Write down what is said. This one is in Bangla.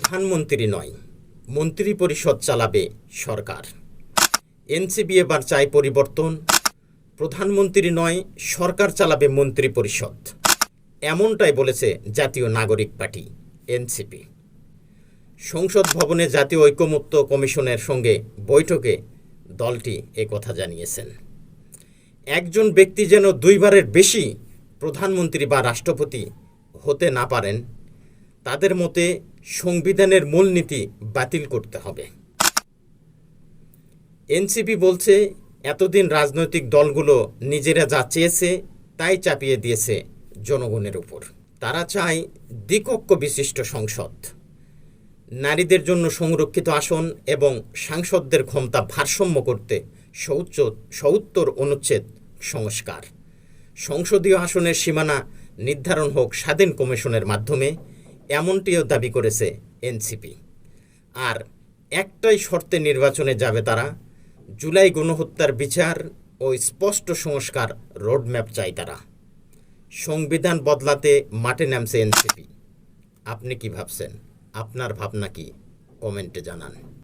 প্রধানমন্ত্রী নয়, মন্ত্রিপরিষদ চালাবে সরকার। এনসিপি এবার চায় পরিবর্তন। প্রধানমন্ত্রী নয়, সরকার চালাবে মন্ত্রিপরিষদ, এমনটাই বলেছে জাতীয় নাগরিক পার্টি এনসিপি। সংসদ ভবনে জাতীয় ঐকমত্য কমিশনের সঙ্গে বৈঠকে দলটি একথা জানিয়েছেন। একজন ব্যক্তি যেন দুইবারের বেশি প্রধানমন্ত্রী বা রাষ্ট্রপতি হতে না পারেন, তাদের মতে সংবিধানের মূলনীতি বাতিল করতে হবে। এনসিপি বলছে, এতদিন রাজনৈতিক দলগুলো নিজেরা যা চেয়েছে তাই চাপিয়ে দিয়েছে জনগণের উপর। তারা চায় দ্বিকক্ষ বিশিষ্ট সংসদ, নারীদের জন্য সংরক্ষিত আসন এবং সাংসদদের ক্ষমতা ভারসাম্য করতে ৭৭ অনুচ্ছেদ সংস্কার। সংসদীয় আসনের সীমানা নির্ধারণ হোক স্বাধীন কমিশনের মাধ্যমে, এমনটিও দাবি করেছে এনসিপি। আর একটাই শর্তে নির্বাচনে যাবে তারা, জুলাই গণহত্যার বিচার ও স্পষ্ট সংস্কার রোডম্যাপ চাই তারা। সংবিধান বদলাতে মাঠে নামছে এনসিপি। আপনি কি ভাবছেন? আপনার ভাবনা কি? কমেন্টে জানান।